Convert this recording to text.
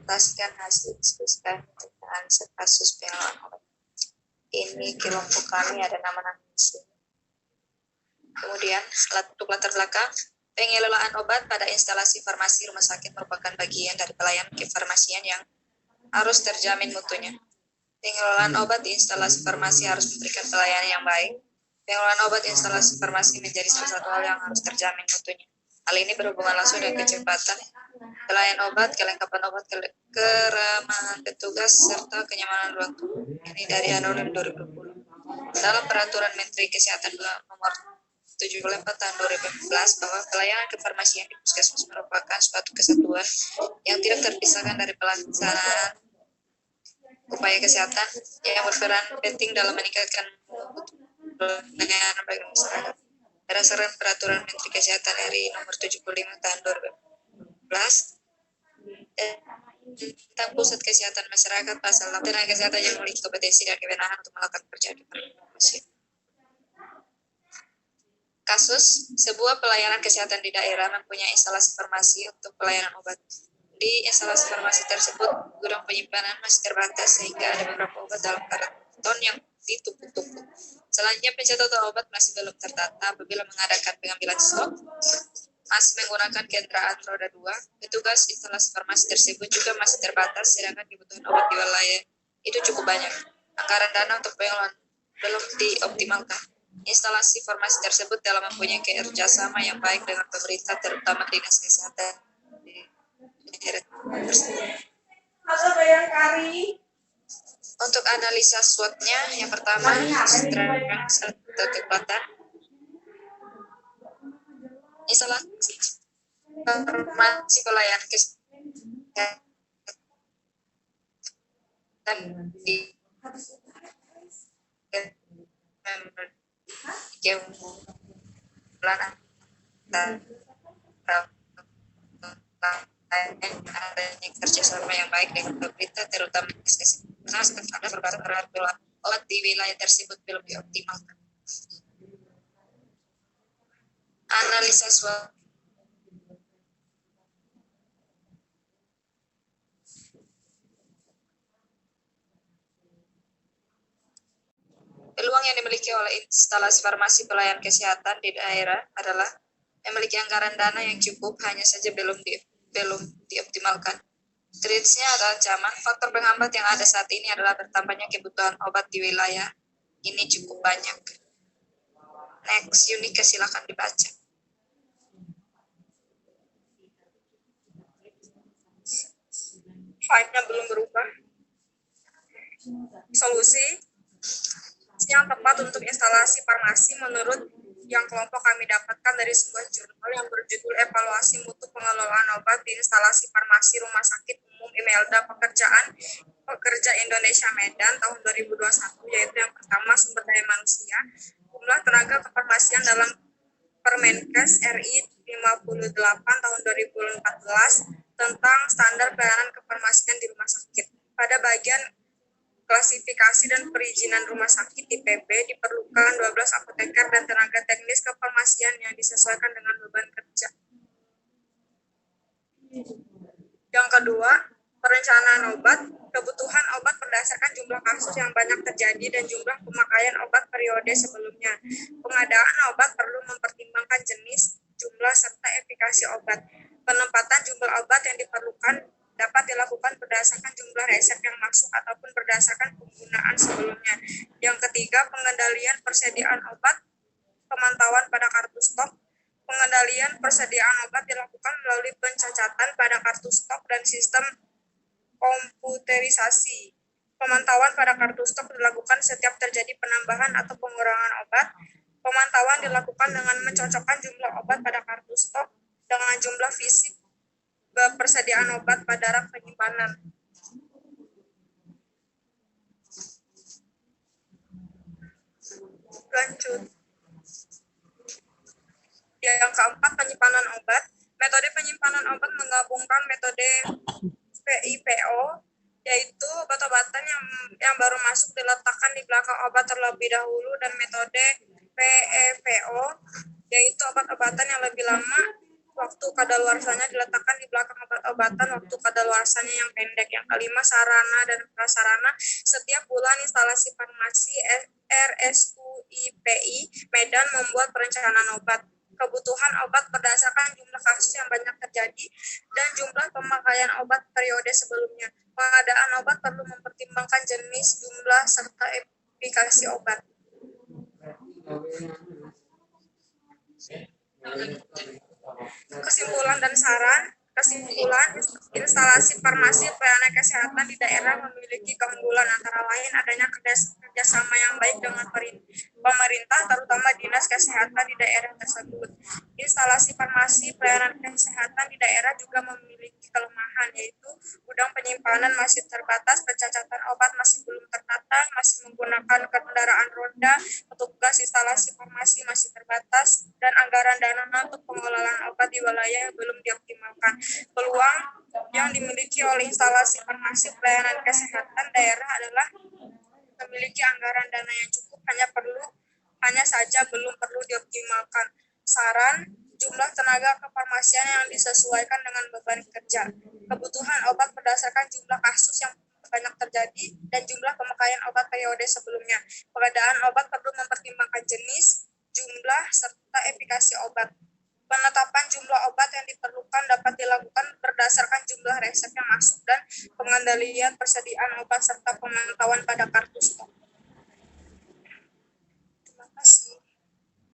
mendokumentasikan hasil diskusi kami tentang kasus pengelolaan obat. Ini kelompok kami ada nama-nama di sini. Kemudian, untuk latar belakang, pengelolaan obat pada instalasi farmasi rumah sakit merupakan bagian dari pelayanan kefarmasian yang harus terjamin mutunya. Pengelolaan obat di instalasi farmasi harus memberikan pelayanan yang baik. Pengelolaan obat di instalasi farmasi menjadi salah satu hal yang harus terjamin mutunya. Hal ini berhubungan langsung dengan kecepatan pelayanan obat, kelengkapan obat, keramahan petugas, serta kenyamanan ruang tunggu. Ini dari Anu 2020. Dalam Peraturan Menteri Kesehatan Nomor 74 tahun 2014 bahwa pelayanan kefarmasian di puskesmas merupakan suatu kesatuan yang tidak terpisahkan dari pelaksanaan upaya kesehatan yang berperan penting dalam meningkatkan pelayanan bagi masyarakat. Berdasarkan Peraturan Menteri Kesehatan RI Nomor 75 tahun 2014 tentang Pusat Kesehatan Masyarakat pasal 8, tenaga kesehatan yang memiliki kompetensi dan kewenangan untuk melakukan pekerjaan kefarmasian. Kasus, sebuah pelayanan kesehatan di daerah mempunyai instalasi farmasi untuk pelayanan obat. Di instalasi farmasi tersebut, gudang penyimpanan masih terbatas sehingga ada beberapa obat dalam karton yang ditumpuk-tumpuk. Selanjutnya, pencatatan obat masih belum tertata. Apabila mengadakan pengambilan stok, masih menggunakan kendaraan roda 2, petugas instalasi farmasi tersebut juga masih terbatas, sedangkan kebutuhan obat di wilayah itu cukup banyak. Anggaran dana untuk pengelolaan belum dioptimalkan. Instalasi farmasi tersebut telah mempunyai kerjasama yang baik dengan pemerintah, terutama dinas kesehatan di daerah tersebut. Untuk analisa SWOT-nya, yang pertama, strength atau kekuatan. Instalasi farmasi pelayanan kesehatan di adanya kerjasama yang baik dengan pemerintah, terutama ada berbagai obat di wilayah tersebut belum dioptimalkan. Analisa SWOT. Peluang yang dimiliki oleh instalasi farmasi pelayanan kesehatan di daerah adalah memiliki anggaran dana yang cukup, hanya saja belum dioptimalkan. Threats-nya adalah ancaman. Faktor penghambat yang ada saat ini adalah bertambahnya kebutuhan obat di wilayah ini cukup banyak. Next, Yunika silakan dibaca. Slide-nya belum berubah. Solusi yang tepat untuk instalasi farmasi menurut yang kelompok kami dapatkan dari sebuah jurnal yang berjudul Evaluasi Mutu Pengelolaan Obat di Instalasi Farmasi Rumah Sakit Umum Imelda Pekerja Indonesia Medan tahun 2021, yaitu yang pertama sumber daya manusia, jumlah tenaga kefarmasian dalam Permenkes RI 58 tahun 2014 tentang standar pelayanan kefarmasian di rumah sakit. Pada bagian klasifikasi dan perizinan rumah sakit di PB diperlukan 12 apoteker dan tenaga teknis kefarmasian yang disesuaikan dengan beban kerja. Yang kedua, perencanaan obat. Kebutuhan obat berdasarkan jumlah kasus yang banyak terjadi dan jumlah pemakaian obat periode sebelumnya. Pengadaan obat perlu mempertimbangkan jenis, jumlah, serta efikasi obat. Penempatan jumlah obat yang diperlukan dapat dilakukan berdasarkan jumlah resep yang masuk ataupun berdasarkan penggunaan sebelumnya. Yang ketiga, pengendalian persediaan obat, pemantauan pada kartu stok. Pengendalian persediaan obat dilakukan melalui pencacatan pada kartu stok dan sistem komputerisasi. Pemantauan pada kartu stok dilakukan setiap terjadi penambahan atau pengurangan obat. Pemantauan dilakukan dengan mencocokkan jumlah obat pada kartu stok dengan jumlah fisik persediaan obat pada rak penyimpanan. Lanjut. Yang keempat, penyimpanan obat. Metode penyimpanan obat menggabungkan metode PIPO, yaitu obat-obatan yang baru masuk diletakkan di belakang obat terlebih dahulu, dan metode PEVO, yaitu obat-obatan yang lebih lama waktu kadaluarsanya diletakkan di belakang obat-obatan, waktu kadaluarsanya yang pendek. Yang kelima, sarana dan prasarana. Setiap bulan instalasi farmasi RSUIPI Medan membuat perencanaan obat. Kebutuhan obat berdasarkan jumlah kasus yang banyak terjadi dan jumlah pemakaian obat periode sebelumnya. Pengadaan obat perlu mempertimbangkan jenis, jumlah, serta efikasi obat. Kesimpulan dan saran. Kesimpulan, instalasi farmasi pelayanan kesehatan di daerah memiliki keunggulan, antara lain adanya kerjasama yang baik dengan pemerintah, terutama dinas kesehatan di daerah tersebut. Instalasi farmasi pelayanan kesehatan di daerah juga memiliki kelemahan, yaitu gudang penyimpanan masih terbatas, pencacatan obat masih belum tertata, masih menggunakan kendaraan roda, petugas instalasi farmasi masih terbatas, dan anggaran dana untuk pengelolaan obat di wilayah belum dioptimalkan. Peluang yang dimiliki oleh instalasi farmasi pelayanan kesehatan daerah adalah memiliki anggaran dana yang cukup, hanya saja belum perlu dioptimalkan. Saran, jumlah tenaga kefarmasian yang disesuaikan dengan beban kerja. Kebutuhan obat berdasarkan jumlah kasus yang banyak terjadi dan jumlah pemakaian obat periode sebelumnya. Pengadaan obat perlu mempertimbangkan jenis, jumlah, serta efikasi obat. Penetapan jumlah obat yang diperlukan dapat dilakukan berdasarkan jumlah resep yang masuk dan pengendalian persediaan obat serta pemantauan pada kartu stok.